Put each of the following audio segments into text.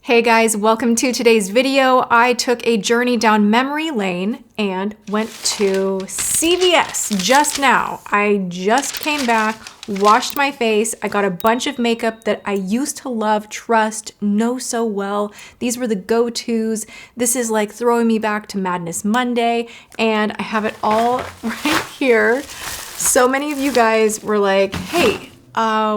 Hey guys, welcome to today's video. I took a journey down memory lane and went to CVS just now. I just came back, washed my face. I got a bunch of makeup that I used to love, trust, know so well. These were the go-tos. This is like throwing me back to Madness Monday, and I have it all right here. So many of you guys were like, hey,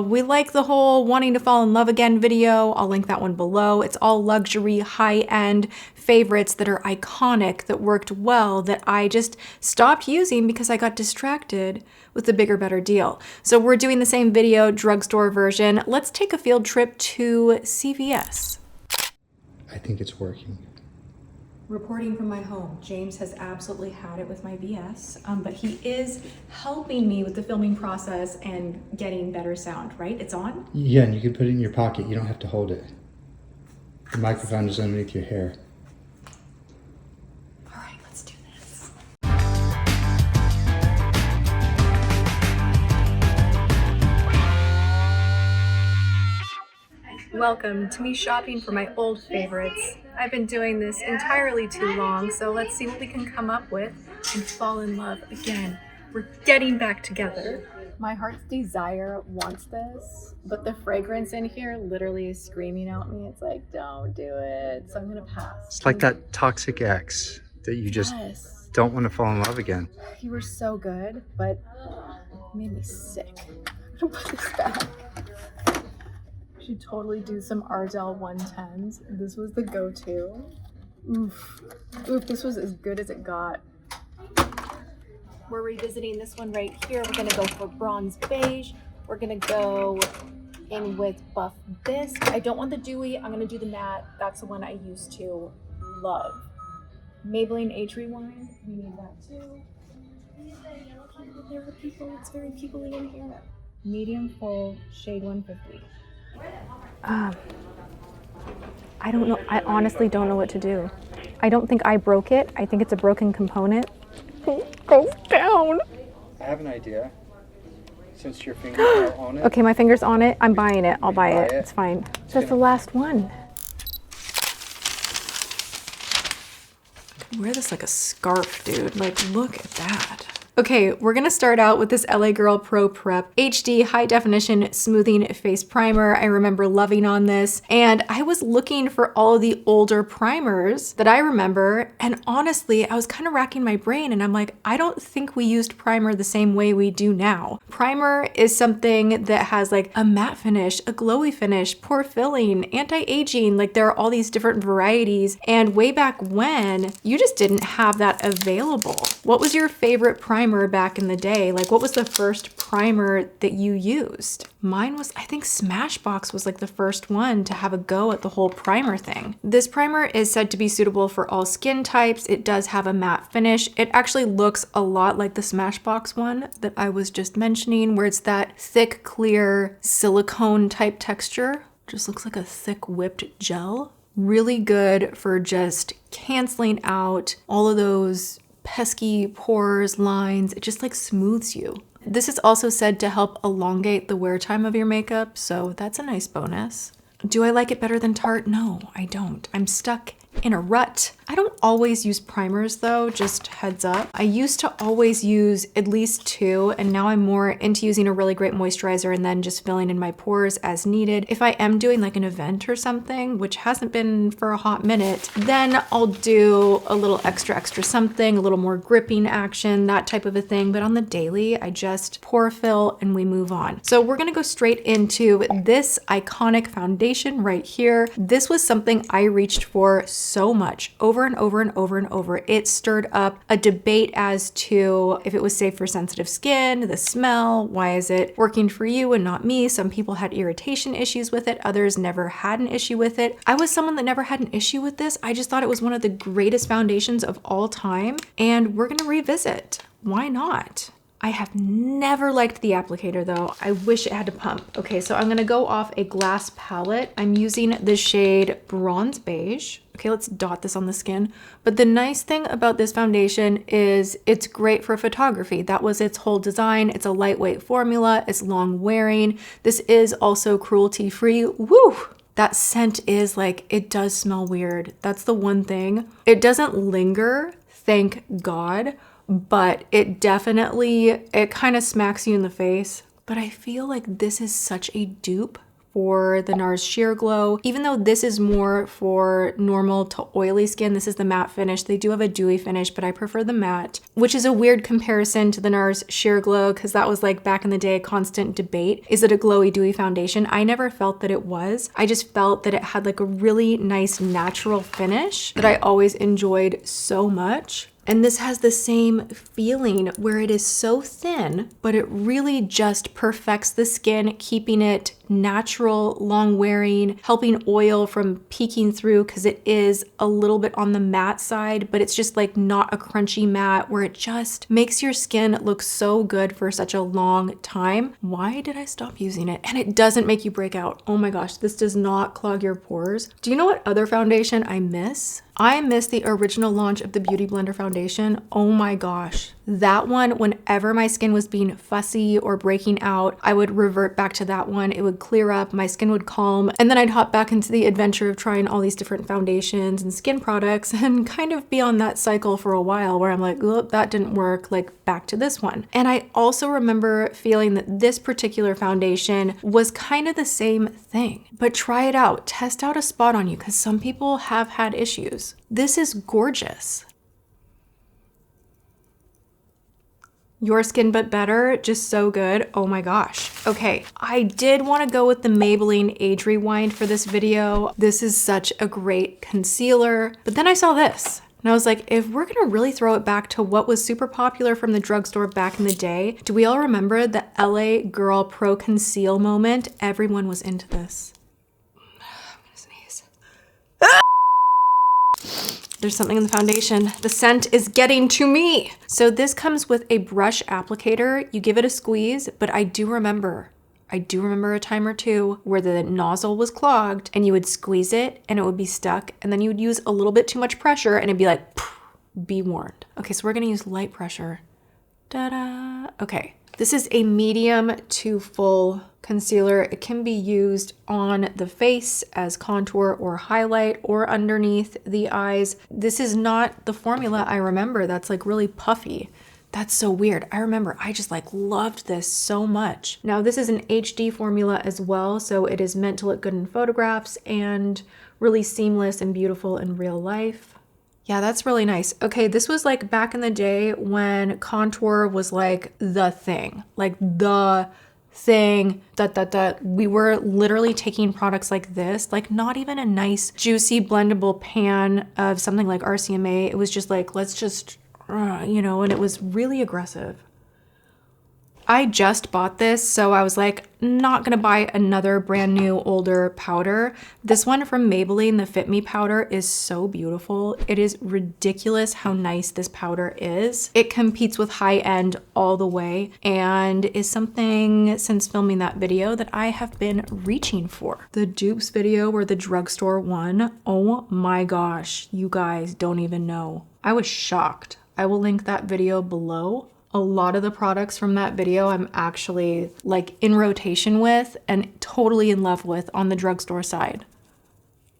we like the whole wanting to fall in love again video. I'll link that one below. It's all luxury, high-end favorites that are iconic, that worked well, that I just stopped using because I got distracted with the bigger, better deal. So we're doing the same video, drugstore version. Let's take a field trip to CVS. I think it's working. Reporting from my home, James has absolutely had it with my VS, but he is helping me with the filming process and getting better sound, right? It's on? Yeah, and you can put it in your pocket. You don't have to hold it. The microphone is underneath your hair. All right, let's do this. Welcome to me shopping for my old favorites. I've been doing this entirely too long, so let's see what we can come up with and fall in love again. We're getting back together. My heart's desire wants this, but the fragrance in here literally is screaming at me. It's like, don't do it. So I'm gonna pass. It's like that toxic ex that you just don't want to fall in love again. You were so good, but it made me sick. I'm gonna put this back. Should totally do some Ardell 110s. This was the go-to. Oof, this was as good as it got. We're revisiting this one right here. We're gonna go for bronze beige. We're gonna go in with buff bisque. I don't want the dewy, I'm gonna do the matte. That's the one I used to love. Maybelline Age Rewind, we need that too. There were people, it's very people-y in here. Medium full, shade 150. I don't know. I honestly don't know what to do. I don't think I broke it. I think it's a broken component. It goes down. I have an idea. Since your fingers are on it. Okay, my finger's on it. I'm buying it. I'll buy it. It's fine. That's the last one. Wear this like a scarf, dude. Like, look at that. Okay, we're gonna start out with this LA Girl Pro Prep HD High Definition Smoothing Face Primer. I remember loving on this, and I was looking for all of the older primers that I remember, and honestly, I was kind of racking my brain, and I'm like, I don't think we used primer the same way we do now. Primer is something that has like a matte finish, a glowy finish, pore filling, anti-aging, like there are all these different varieties, and way back when, you just didn't have that available. What was your favorite primer back in the day? Like, what was the first primer that you used? Mine was, I think Smashbox was like the first one to have a go at the whole primer thing. This primer is said to be suitable for all skin types. It does have a matte finish. It actually looks a lot like the Smashbox one that I was just mentioning, where it's that thick, clear silicone type texture. Just looks like a thick whipped gel. Really good for just canceling out all of those pesky pores, lines. It just like smooths you. This is also said to help elongate the wear time of your makeup, so that's a nice bonus. Do I like it better than Tarte? No, I don't. I'm stuck in a rut. I don't always use primers though, just heads up. I used to always use at least two, and now I'm more into using a really great moisturizer and then just filling in my pores as needed. If I am doing like an event or something, which hasn't been for a hot minute, then I'll do a little extra something, a little more gripping action, that type of a thing. But on the daily, I just pore fill and we move on. So we're gonna go straight into this iconic foundation right here. This was something I reached for so much over and over and over and over. It stirred up a debate as to if it was safe for sensitive skin, the smell, why is it working for you and not me? Some people had irritation issues with it, others never had an issue with it. I was someone that never had an issue with this. I just thought it was one of the greatest foundations of all time, and we're gonna revisit. Why not? I have never liked the applicator though. I wish it had to pump. Okay, so I'm gonna go off a glass palette. I'm using the shade Bronze Beige. Okay, let's dot this on the skin. But the nice thing about this foundation is it's great for photography. That was its whole design. It's a lightweight formula. It's long wearing. This is also cruelty free. Woo! That scent is like, it does smell weird. That's the one thing. It doesn't linger, thank God, but it definitely, it kind of smacks you in the face. But I feel like this is such a dupe for the NARS Sheer Glow. Even though this is more for normal to oily skin, this is the matte finish. They do have a dewy finish, but I prefer the matte, which is a weird comparison to the NARS Sheer Glow because that was like back in the day a constant debate. Is it a glowy dewy foundation? I never felt that it was. I just felt that it had like a really nice natural finish that I always enjoyed so much. And this has the same feeling where it is so thin, but it really just perfects the skin, keeping it natural, long wearing, helping oil from peeking through because it is a little bit on the matte side, but it's just like not a crunchy matte where it just makes your skin look so good for such a long time. Why did I stop using it? And it doesn't make you break out. Oh my gosh, this does not clog your pores. Do you know what other foundation I miss? I miss the original launch of the Beauty Blender foundation. Oh my gosh. That one, whenever my skin was being fussy or breaking out, I would revert back to that one. It would clear up, my skin would calm, and then I'd hop back into the adventure of trying all these different foundations and skin products and kind of be on that cycle for a while where I'm like, oh, that didn't work, like back to this one. And I also remember feeling that this particular foundation was kind of the same thing, but try it out, test out a spot on you because some people have had issues. This is gorgeous. Your Skin But Better, just so good. Oh my gosh. Okay, I did want to go with the Maybelline Age Rewind for this video. This is such a great concealer. But then I saw this. And I was like, if we're gonna really throw it back to what was super popular from the drugstore back in the day, do we all remember the LA Girl Pro Conceal moment? Everyone was into this. I'm gonna sneeze. There's something in the foundation. The scent is getting to me. So this comes with a brush applicator. You give it a squeeze, but I do remember a time or two where the nozzle was clogged and you would squeeze it and it would be stuck. And then you would use a little bit too much pressure and it'd be like, be warned. Okay, so we're gonna use light pressure. Ta-da. Okay, this is a medium to full concealer. It can be used on the face as contour or highlight or underneath the eyes. This is not the formula I remember that's like really puffy. That's so weird. I remember I just like loved this so much. Now this is an HD formula as well, so it is meant to look good in photographs and really seamless and beautiful in real life. Yeah, that's really nice. Okay, this was like back in the day when contour was like the thing, we were literally taking products like this, like not even a nice juicy blendable pan of something like RCMA. It was just like, let's just, you know, and it was really aggressive. I just bought this, so I was like, not gonna buy another brand new older powder. This one from Maybelline, the Fit Me powder, is so beautiful. It is ridiculous how nice this powder is. It competes with high end all the way and is something since filming that video that I have been reaching for. The dupes video or the drugstore one, oh my gosh, you guys don't even know. I was shocked. I will link that video below. A lot of the products from that video I'm actually like in rotation with and totally in love with on the drugstore side.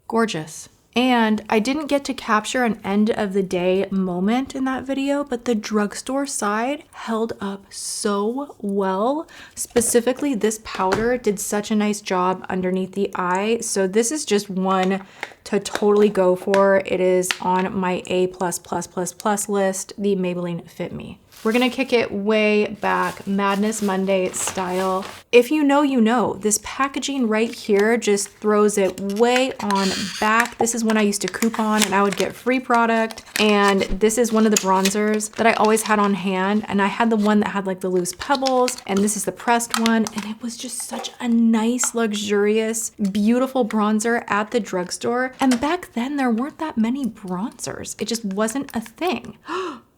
Gorgeous. And I didn't get to capture an end of the day moment in that video, but the drugstore side held up so well. Specifically, this powder did such a nice job underneath the eye. So this is just one to totally go for. It is on my A++++ list, the Maybelline Fit Me. We're gonna kick it way back, Madness Monday style. If you know, you know. This packaging right here just throws it way on back. This is when I used to coupon and I would get free product. And this is one of the bronzers that I always had on hand. And I had the one that had like the loose pebbles, and this is the pressed one. And it was just such a nice, luxurious, beautiful bronzer at the drugstore. And back then there weren't that many bronzers. It just wasn't a thing.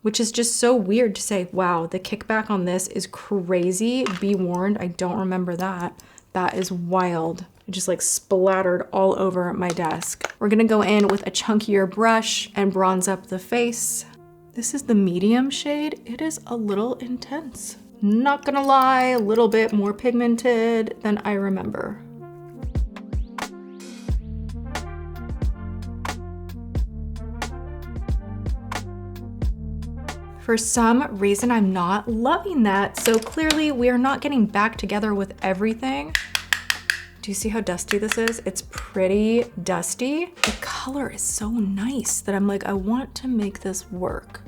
Which is just so weird to say, wow, the kickback on this is crazy. Be warned, I don't remember that. That is wild. It just like splattered all over my desk. We're gonna go in with a chunkier brush and bronze up the face. This is the medium shade. It is a little intense. Not gonna lie, a little bit more pigmented than I remember. For some reason, I'm not loving that. So clearly we are not getting back together with everything. Do you see how dusty this is? It's pretty dusty. The color is so nice that I'm like, I want to make this work.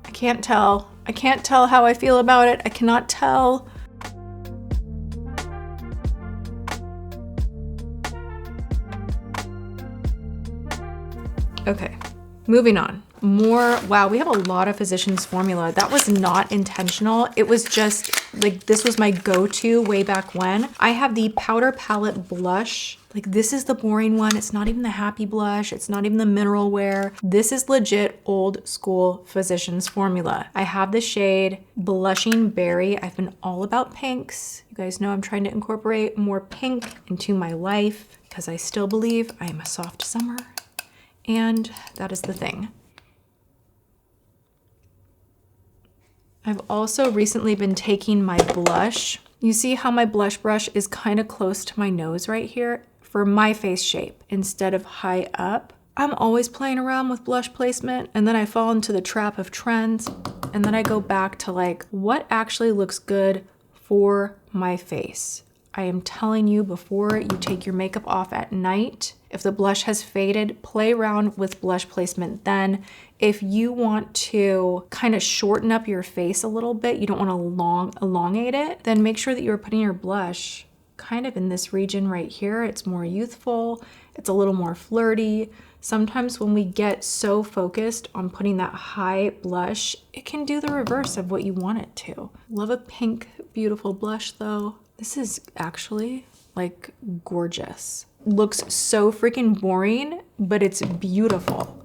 I can't tell. I can't tell how I feel about it. I cannot tell. Okay, moving on. More, wow, we have a lot of Physicians Formula. That was not intentional. It was just like, this was my go-to way back when. I have the Powder Palette Blush. Like, this is the boring one. It's not even the Happy Blush. It's not even the Mineral Wear. This is legit old school Physicians Formula. I have the shade Blushing Berry. I've been all about pinks. You guys know I'm trying to incorporate more pink into my life because I still believe I am a soft summer. And that is the thing. I've also recently been taking my blush. You see how my blush brush is kind of close to my nose right here for my face shape instead of high up. I'm always playing around with blush placement and then I fall into the trap of trends and then I go back to like what actually looks good for my face. I am telling you before you take your makeup off at night, if the blush has faded, play around with blush placement then. If you want to kind of shorten up your face a little bit, you don't want to elongate it, then make sure that you're putting your blush kind of in this region right here. It's more youthful, it's a little more flirty. Sometimes when we get so focused on putting that high blush, it can do the reverse of what you want it to. Love a pink, beautiful blush though. This is actually like gorgeous. Looks so freaking boring, but it's beautiful.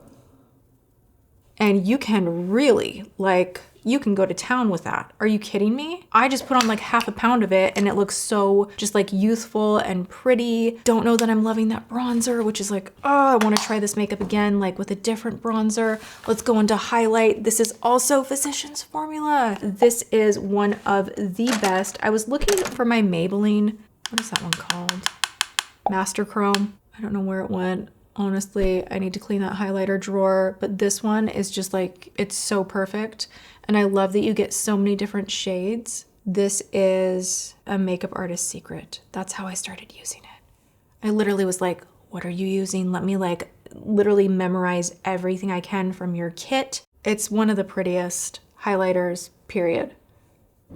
And you can really, like, you can go to town with that. Are you kidding me? I just put on like half a pound of it and it looks so just like youthful and pretty. Don't know that I'm loving that bronzer, which is like, oh, I want to try this makeup again, like with a different bronzer. Let's go into highlight. This is also Physicians Formula. This is one of the best. I was looking for my Maybelline. What is that one called? Master Chrome. I don't know where it went. Honestly, I need to clean that highlighter drawer, but this one is just like, it's so perfect. And I love that you get so many different shades. This is a makeup artist's secret. That's how I started using it. I literally was like, what are you using? Let me like literally memorize everything I can from your kit. It's one of the prettiest highlighters, period.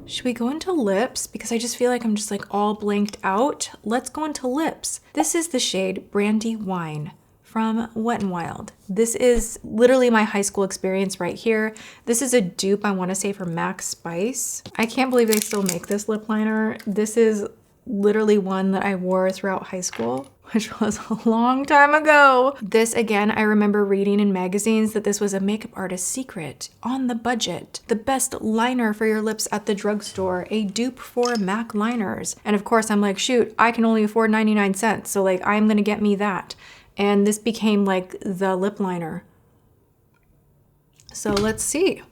Should we go into lips? Because I just feel like I'm just like all blanked out. Let's go into lips. This is the shade Brandy Wine from Wet n Wild. This is literally my high school experience right here. This is a dupe, I want to say, for Max Spice. I can't believe they still make this lip liner. This is literally one that I wore throughout high school, which was a long time ago. This, again, I remember reading in magazines that this was a makeup artist's secret, on the budget, the best liner for your lips at the drugstore, a dupe for MAC liners. And of course, I'm like, shoot, I can only afford 99 cents, so like, I'm gonna get me that. And this became like the lip liner. So let's see.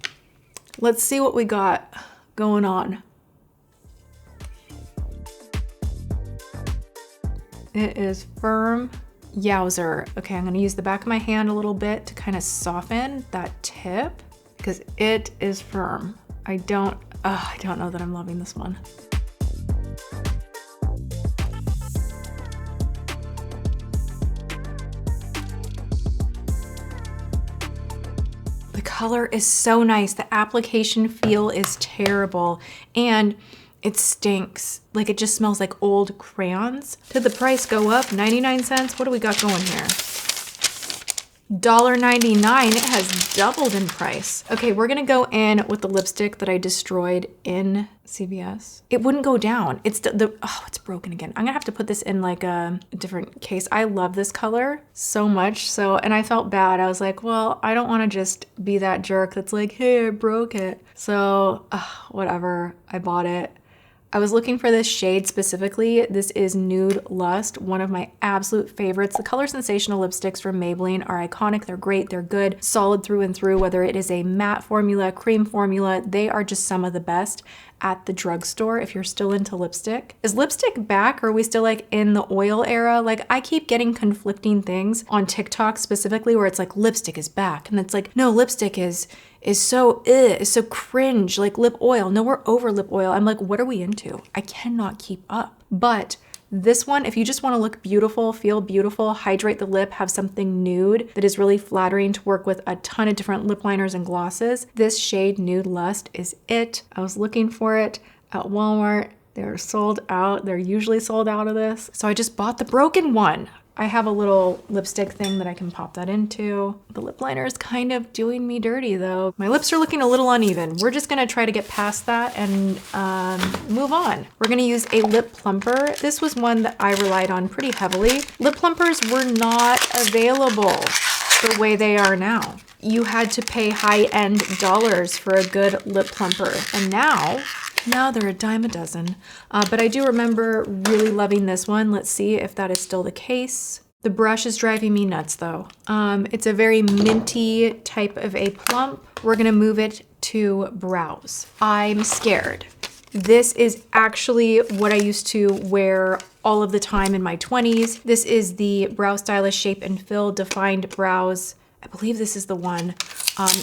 Let's see what we got going on. It is firm. Yowzer. Okay, I'm gonna use the back of my hand a little bit to kind of soften that tip because it is firm. I don't know that I'm loving this one. The color is so nice. The application feel is terrible and it stinks. Like it just smells like old crayons. Did the price go up? 99 cents? What do we got going here? $1.99. It has doubled in price. Okay, we're gonna go in with the lipstick that I destroyed in CVS. It wouldn't go down. It's it's broken again. I'm gonna have to put this in like a different case. I love this color so much. So, and I felt bad. I was like, well, I don't wanna just be that jerk that's like, hey, I broke it. So, whatever, I bought it. I was looking for this shade specifically. This is Nude Lust, one of my absolute favorites. The color Sensational lipsticks from Maybelline are iconic. They're great, they're good, solid through and through, whether it is a matte formula, cream formula, they are just some of the best. at the drugstore if you're still into lipstick. Is lipstick back, or are we still like in the oil era? Like I keep getting conflicting things on TikTok specifically where it's like lipstick is back and it's like, no, lipstick is so cringe, like lip oil. No, we're over lip oil. I'm like, what are we into? I cannot keep up. But this one, if you just want to look beautiful, feel beautiful, hydrate the lip, have something nude that is really flattering to work with a ton of different lip liners and glosses, this shade Nude Lust is it. I was looking for it at Walmart. They're sold out. They're usually sold out of this. So I just bought the broken one. I have a little lipstick thing that I can pop that into. The lip liner is kind of doing me dirty though. My lips are looking a little uneven. We're just gonna try to get past that and move on. We're gonna use a lip plumper. This was one that I relied on pretty heavily. Lip plumpers were not available the way they are now. You had to pay high-end dollars for a good lip plumper. And now they're a dime a dozen. But I do remember really loving this one. Let's see if that is still the case. The brush is driving me nuts though. It's a very minty type of a plump. We're gonna move it to brows. I'm scared. This is actually what I used to wear all of the time in my 20s. This is the Brow Stylist Shape and Fill Defined Brows. I believe this is the one.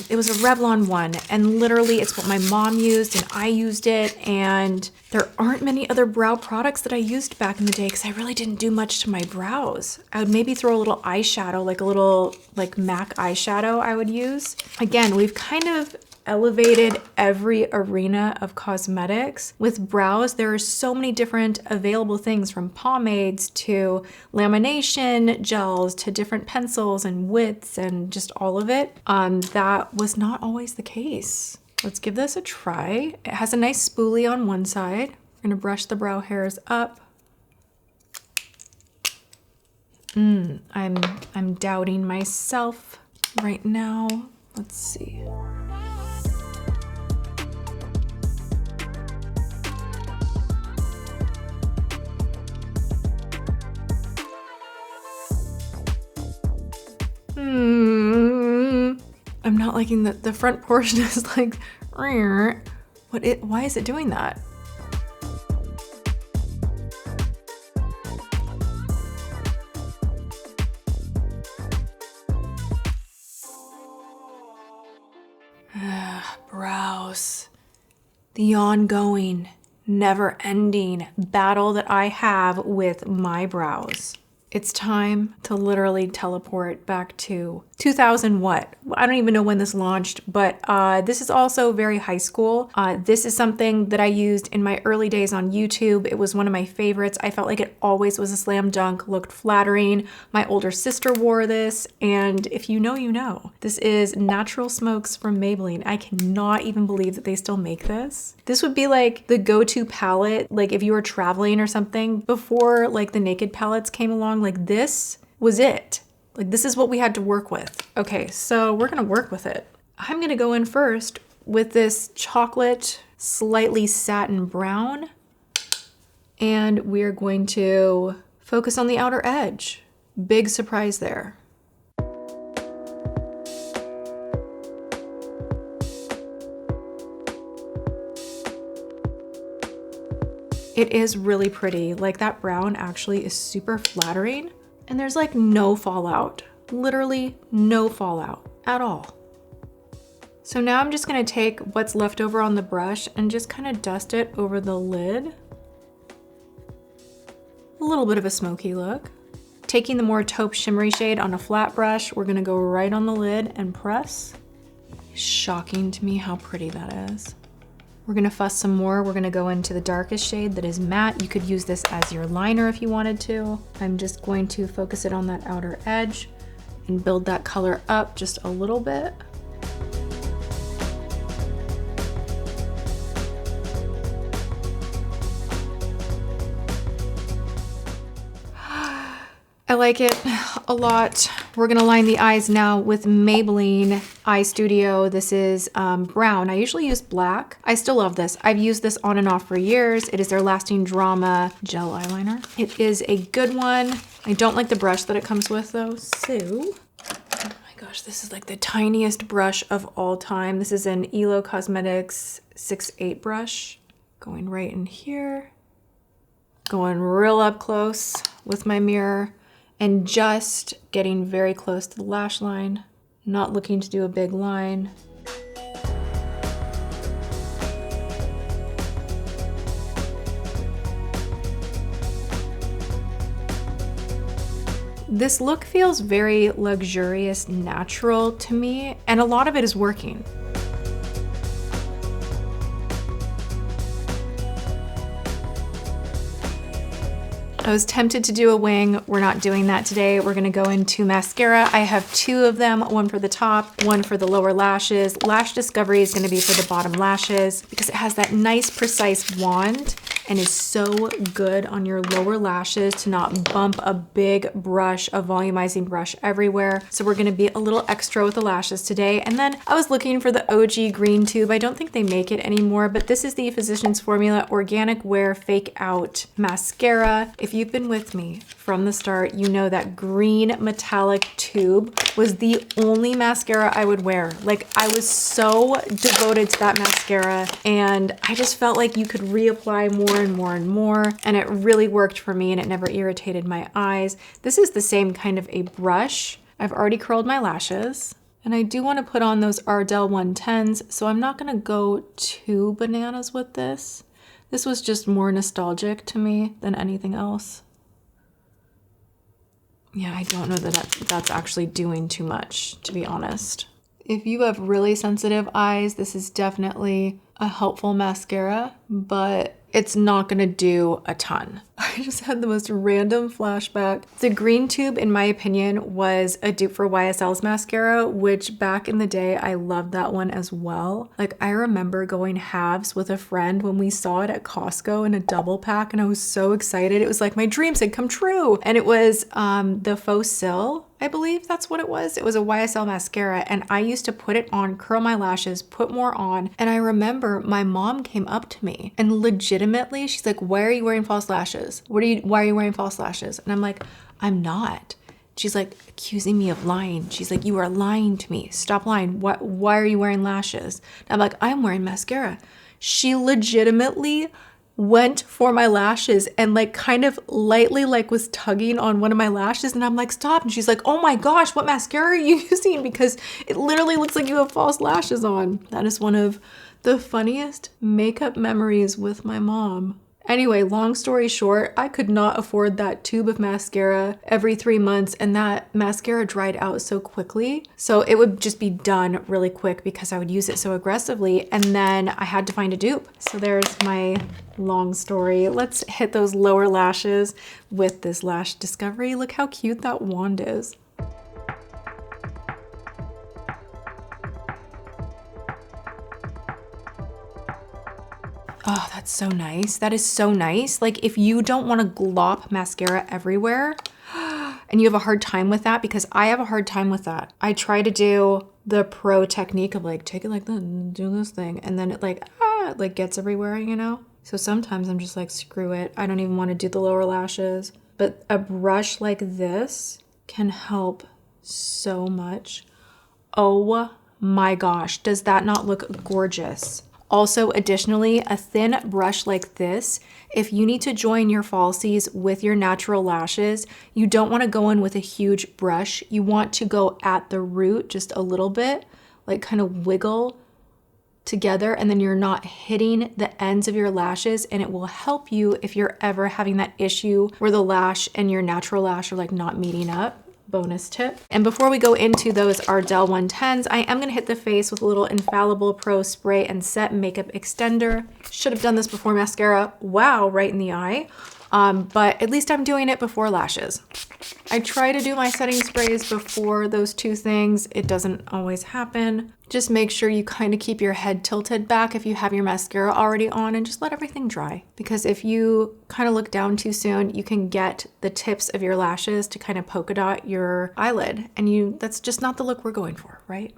It was a Revlon one, and literally it's what my mom used and I used it, and there aren't many other brow products that I used back in the day because I really didn't do much to my brows. I would maybe throw a little eyeshadow, like a little MAC eyeshadow I would use. Again, we've kind of elevated every arena of cosmetics. With brows, there are so many different available things, from pomades to lamination gels to different pencils and widths and just all of it. That was not always the case. Let's give this a try. It has a nice spoolie on one side. We're gonna brush the brow hairs up. I'm doubting myself right now. Let's see. I'm not liking that the front portion is like, why is it doing that? Brows. The ongoing, never-ending battle that I have with my brows. It's time to literally teleport back to 2000 what? I don't even know when this launched, but this is also very high school. This is something that I used in my early days on YouTube. It was one of my favorites. I felt like it always was a slam dunk, looked flattering. My older sister wore this, and if you know, you know. This is Natural Smokes from Maybelline. I cannot even believe that they still make this. This would be like the go-to palette, like if you were traveling or something before like the Naked palettes came along. Like this was it. Like this is what we had to work with. Okay, so we're gonna work with it. I'm gonna go in first with this chocolate, slightly satin brown, and we're going to focus on the outer edge. Big surprise there. It is really pretty. Like that brown actually is super flattering, and there's like no fallout, literally no fallout at all. So now I'm just gonna take what's left over on the brush and just kind of dust it over the lid. A little bit of a smoky look. Taking the more taupe shimmery shade on a flat brush, we're gonna go right on the lid and press. Shocking to me how pretty that is. We're gonna fuss some more. We're gonna go into the darkest shade that is matte. You could use this as your liner if you wanted to. I'm just going to focus it on that outer edge and build that color up just a little bit. I like it a lot. We're gonna line the eyes now with Maybelline Eye Studio. This is brown. I usually use black. I still love this. I've used this on and off for years. It is their Lasting Drama gel eyeliner. It is a good one. I don't like the brush that it comes with though, so. Oh my gosh, this is like the tiniest brush of all time. This is an ELO Cosmetics 6'8" brush. Going right in here. Going real up close with my mirror and just getting very close to the lash line. Not looking to do a big line. This look feels very luxurious, natural to me, and a lot of it is working. I was tempted to do a wing. We're not doing that today. We're gonna go into mascara. I have 2 of them, one for the top, one for the lower lashes. Lash Discovery is gonna be for the bottom lashes because it has that nice precise wand and is so good on your lower lashes to not bump a big brush, a volumizing brush everywhere. So we're gonna be a little extra with the lashes today. And then I was looking for the OG green tube. I don't think they make it anymore, but this is the Physicians Formula Organic Wear Fake Out Mascara. If you've been with me from the start, you know that green metallic tube was the only mascara I would wear. Like, I was so devoted to that mascara, and I just felt like you could reapply more and more and more, and it really worked for me, and it never irritated my eyes. This is the same kind of a brush. I've already curled my lashes, and I do want to put on those Ardell 110s, so I'm not going to go too bananas with this. This was just more nostalgic to me than anything else. Yeah, I don't know that that's actually doing too much, to be honest. If you have really sensitive eyes, this is definitely a helpful mascara, but it's not gonna do a ton. I just had the most random flashback. The green tube, in my opinion, was a dupe for YSL's mascara, which back in the day, I loved that one as well. Like, I remember going halves with a friend when we saw it at Costco in a double pack, and I was so excited. It was like my dreams had come true. And it was the Faux Sil, I believe that's what it was. It was a YSL mascara, and I used to put it on, curl my lashes, put more on. And I remember my mom came up to me and legitimately, she's like, "Why are you wearing false lashes? Why are you wearing false lashes?" And I'm like, "I'm not." She's like accusing me of lying. She's like, "You are lying to me. Stop lying. Why are you wearing lashes?" And I'm like, "I'm wearing mascara." She legitimately went for my lashes and like kind of lightly like was tugging on one of my lashes, and I'm like, "Stop." And she's like, "Oh my gosh, what mascara are you using? Because it literally looks like you have false lashes on." That is one of the funniest makeup memories with my mom. Anyway, long story short, I could not afford that tube of mascara every 3 months, and that mascara dried out so quickly. So it would just be done really quick because I would use it so aggressively, and then I had to find a dupe. So there's my long story. Let's hit those lower lashes with this Lash Discovery. Look how cute that wand is. Oh, that's so nice. That is so nice. Like, if you don't want to glop mascara everywhere and you have a hard time with that, because I have a hard time with that. I try to do the pro technique of like, take it like this and do this thing. And then it like gets everywhere, you know? So sometimes I'm just like, screw it. I don't even want to do the lower lashes. But a brush like this can help so much. Oh my gosh. Does that not look gorgeous? Also, additionally, a thin brush like this, if you need to join your falsies with your natural lashes, you don't want to go in with a huge brush. You want to go at the root just a little bit, like kind of wiggle together, and then you're not hitting the ends of your lashes, and it will help you if you're ever having that issue where the lash and your natural lash are like not meeting up. Bonus tip. And before we go into those Ardell 110s, I am gonna hit the face with a little Infallible Pro Spray and Set Makeup Extender. Should have done this before mascara. Wow, right in the eye. But at least I'm doing it before lashes. I try to do my setting sprays before those two things. It doesn't always happen. Just make sure you kind of keep your head tilted back if you have your mascara already on, and just let everything dry. Because if you kind of look down too soon, you can get the tips of your lashes to kind of polka dot your eyelid, and that's just not the look we're going for, right?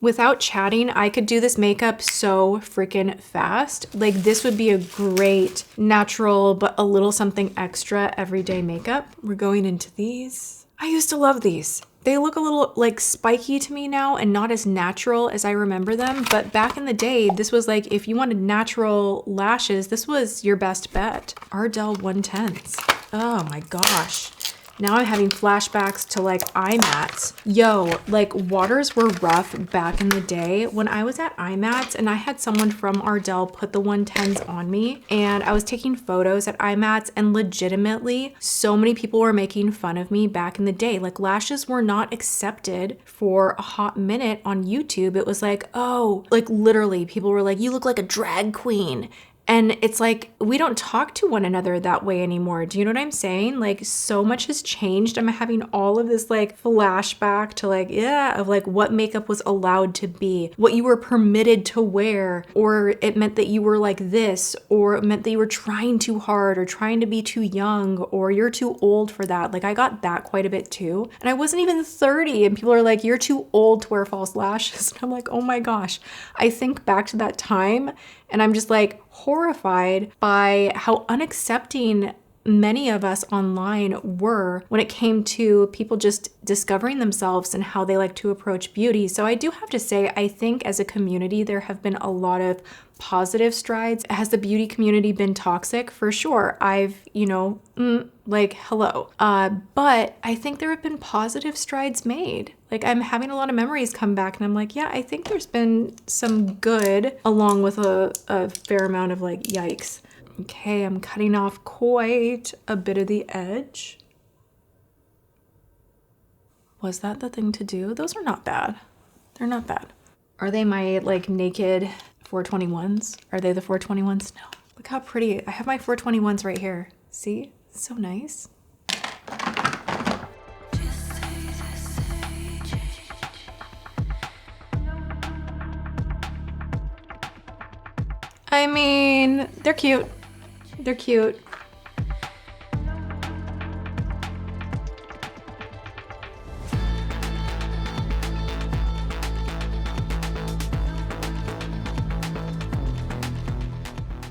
Without chatting, I could do this makeup so freaking fast. Like, this would be a great natural, but a little something extra everyday makeup. We're going into these. I used to love these. They look a little like spiky to me now and not as natural as I remember them. But back in the day, this was like, if you wanted natural lashes, this was your best bet. Ardell 110s. Oh my gosh. Now I'm having flashbacks to like IMATs. Yo, like waters were rough back in the day when I was at IMATs, and I had someone from Ardell put the 110s on me, and I was taking photos at IMATs, and legitimately so many people were making fun of me back in the day. Like lashes were not accepted for a hot minute on YouTube. It was like, oh, like literally people were like, you look like a drag queen. And it's like, we don't talk to one another that way anymore. Do you know what I'm saying? Like so much has changed. I'm having all of this like flashback to like, yeah, of like what makeup was allowed to be, what you were permitted to wear, or it meant that you were like this, or it meant that you were trying too hard or trying to be too young, or you're too old for that. Like I got that quite a bit too. And I wasn't even 30 and people are like, you're too old to wear false lashes. And I'm like, oh my gosh. I think back to that time and I'm just like horrified by how unaccepting many of us online were when it came to people just discovering themselves and how they like to approach beauty. So I do have to say, I think as a community, there have been a lot of positive strides. Has the beauty community been toxic? For sure. I've, like, hello. But I think there have been positive strides made. Like I'm having a lot of memories come back and I'm like, yeah, I think there's been some good along with a fair amount of like, yikes. Okay, I'm cutting off quite a bit of the edge. Was that the thing to do? Those are not bad. They're not bad. Are they my like naked 421s? Are they the 421s? No. Look how pretty. I have my 421s right here. See? It's so nice. I mean, they're cute. They're cute.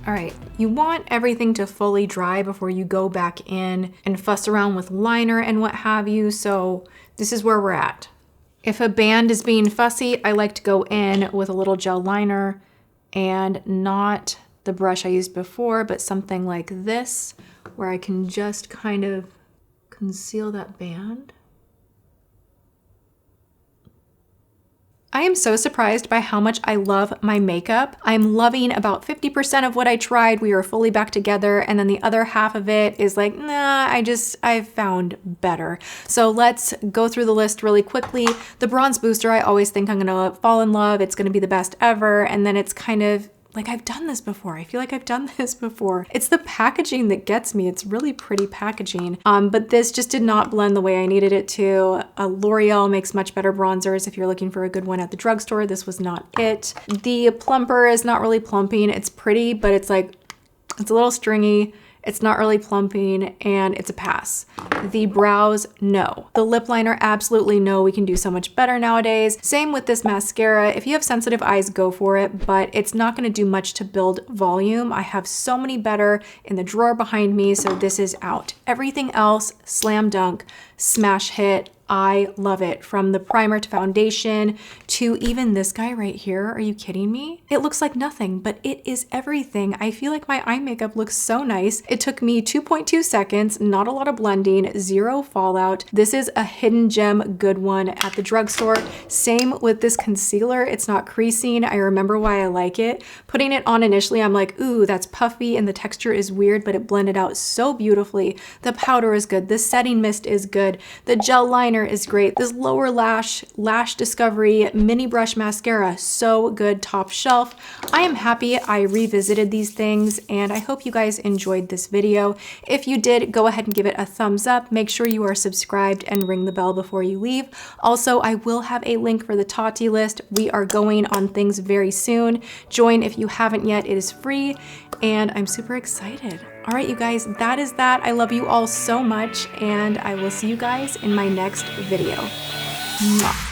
All right, you want everything to fully dry before you go back in and fuss around with liner and what have you, so this is where we're at. If a band is being fussy, I like to go in with a little gel liner and not the brush I used before, but something like this, where I can just kind of conceal that band. I am so surprised by how much I love my makeup. I'm loving about 50% of what I tried. We are fully back together. And then the other half of it is like, nah, I've found better. So let's go through the list really quickly. The bronze booster, I always think I'm gonna fall in love. It's gonna be the best ever. And then it's kind of like, I've done this before. I feel like I've done this before. It's the packaging that gets me. It's really pretty packaging. But this just did not blend the way I needed it to. L'Oreal makes much better bronzers if you're looking for a good one at the drugstore. This was not it. The plumper is not really plumping. It's pretty, but it's like, it's a little stringy. It's not really plumping, and it's a pass. The brows, no. The lip liner, absolutely no. We can do so much better nowadays. Same with this mascara. If you have sensitive eyes, go for it, but it's not gonna do much to build volume. I have so many better in the drawer behind me, so this is out. Everything else, slam dunk, smash hit. I love it. From the primer to foundation to even this guy right here. Are you kidding me? It looks like nothing, but it is everything. I feel like my eye makeup looks so nice. It took me 2.2 seconds, not a lot of blending, zero fallout. This is a hidden gem good one at the drugstore. Same with this concealer. It's not creasing. I remember why I like it. Putting it on initially, I'm like, ooh, that's puffy and the texture is weird, but it blended out so beautifully. The powder is good. The setting mist is good. The gel liner is great. This lower lash discovery mini brush mascara, so good, top shelf. I am happy I revisited these things, and I hope you guys enjoyed this video. If you did, go ahead and give it a thumbs up. Make sure you are subscribed and ring the bell before you leave. Also, I will have a link for the Tati list. We are going on things very soon. Join if you haven't yet. It is free, and I'm super excited. All right, you guys, that is that. I love you all so much, and I will see you guys in my next video. Mwah.